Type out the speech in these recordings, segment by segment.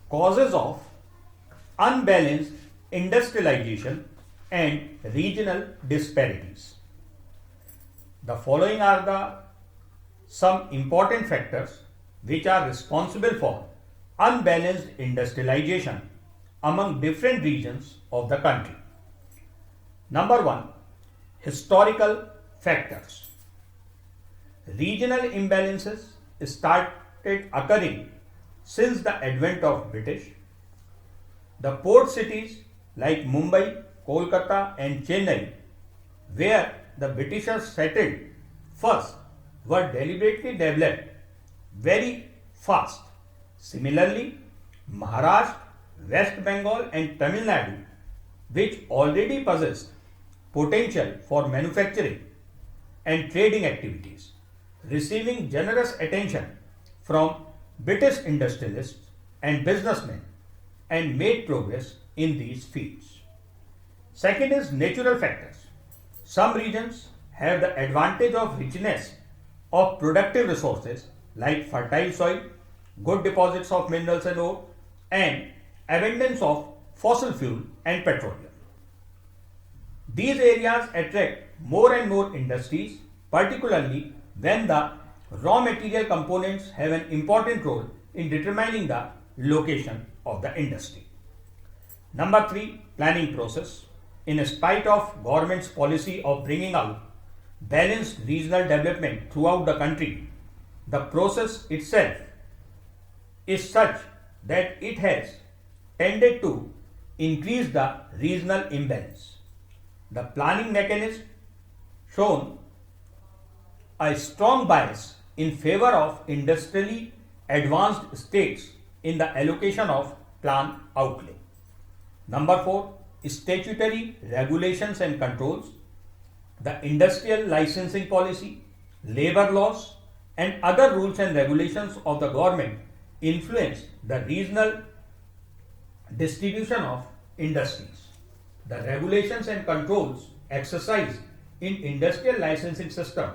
Causes of unbalanced industrialization and regional disparities. The following are the some important factors which are responsible for unbalanced industrialization among different regions of the country. Number 1. Historical factors. Regional imbalances started occurring since the advent of British. The port cities like Mumbai, Kolkata and Chennai, where the Britishers settled first, were deliberately developed very fast. Similarly, Maharashtra, West Bengal and Tamil Nadu, which already possessed potential for manufacturing and trading activities, receiving generous attention from British industrialists and businessmen, and made progress in these fields. Second is natural factors. Some regions have the advantage of richness of productive resources like fertile soil, good deposits of minerals and ore, and abundance of fossil fuel and petroleum. These areas attract more and more industries, particularly when the raw material components have an important role in determining the location of the industry. Number 3. Planning process. In spite of government's policy of bringing out balanced regional development throughout the country, the process itself is such that it has tended to increase the regional imbalance. The planning mechanism shown a strong bias in favor of industrially advanced states in the allocation of plan outlay. Number 4. Statutory regulations and controls. The industrial licensing policy, labor laws, and other rules and regulations of the government influence the regional distribution of industries. The regulations and controls exercised in industrial licensing system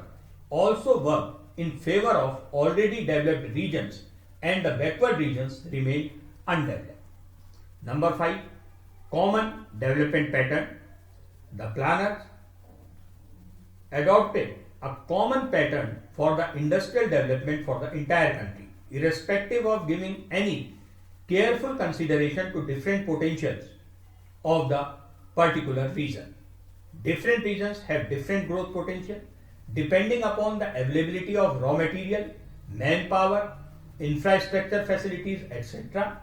also work in favor of already developed regions, and the backward regions remain undeveloped. Number 5. Common development pattern. The planners adopted a common pattern for the industrial development for the entire country, irrespective of giving any careful consideration to different potentials of the particular region. Different regions have different growth potential depending upon the availability of raw material, manpower, infrastructure facilities, etc.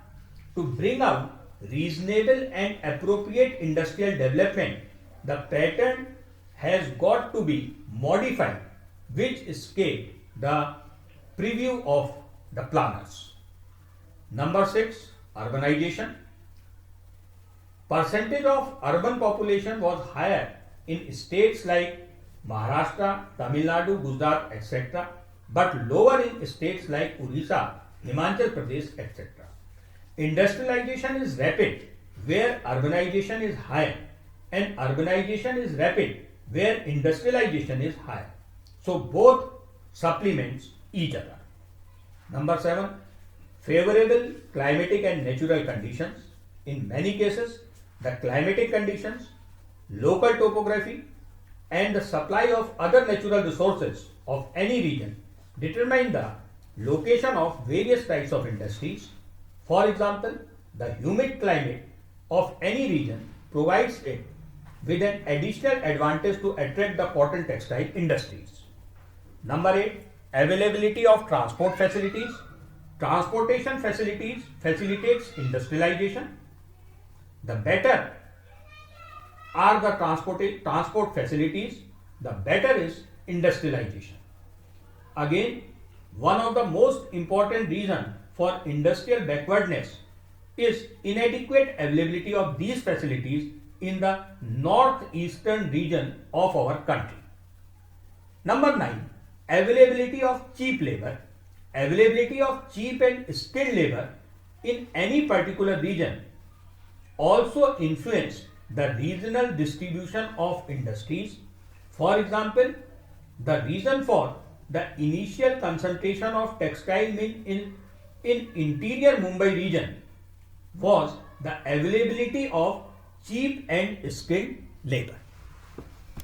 To bring out reasonable and appropriate industrial development, the pattern has got to be modified, which escape the preview of the planners. Number 6. Urbanization. Percentage of urban population was higher in states like Maharashtra, Tamil Nadu, Gujarat, etc., but lower in states like Odisha, Himachal Pradesh, etc. Industrialization is rapid where urbanization is higher, and urbanization is rapid where industrialization is higher. So both supplements each other. Number 7. Favorable climatic and natural conditions. In many cases, the climatic conditions, local topography, and the supply of other natural resources of any region determine the location of various types of industries. For example, the humid climate of any region provides it with an additional advantage to attract the cotton textile industries. Number 8. Availability of transport facilities. Transportation facilities facilitates industrialization. The better are the transport facilities, the better is industrialization. Again, one of the most important reasons for industrial backwardness is inadequate availability of these facilities in the northeastern region of our country. Number 9. Availability of cheap labor. Availability of cheap and skilled labor in any particular region also influence the regional distribution of industries. For example, the reason for the initial concentration of textile mill in interior Mumbai region was the availability of cheap and skilled labor.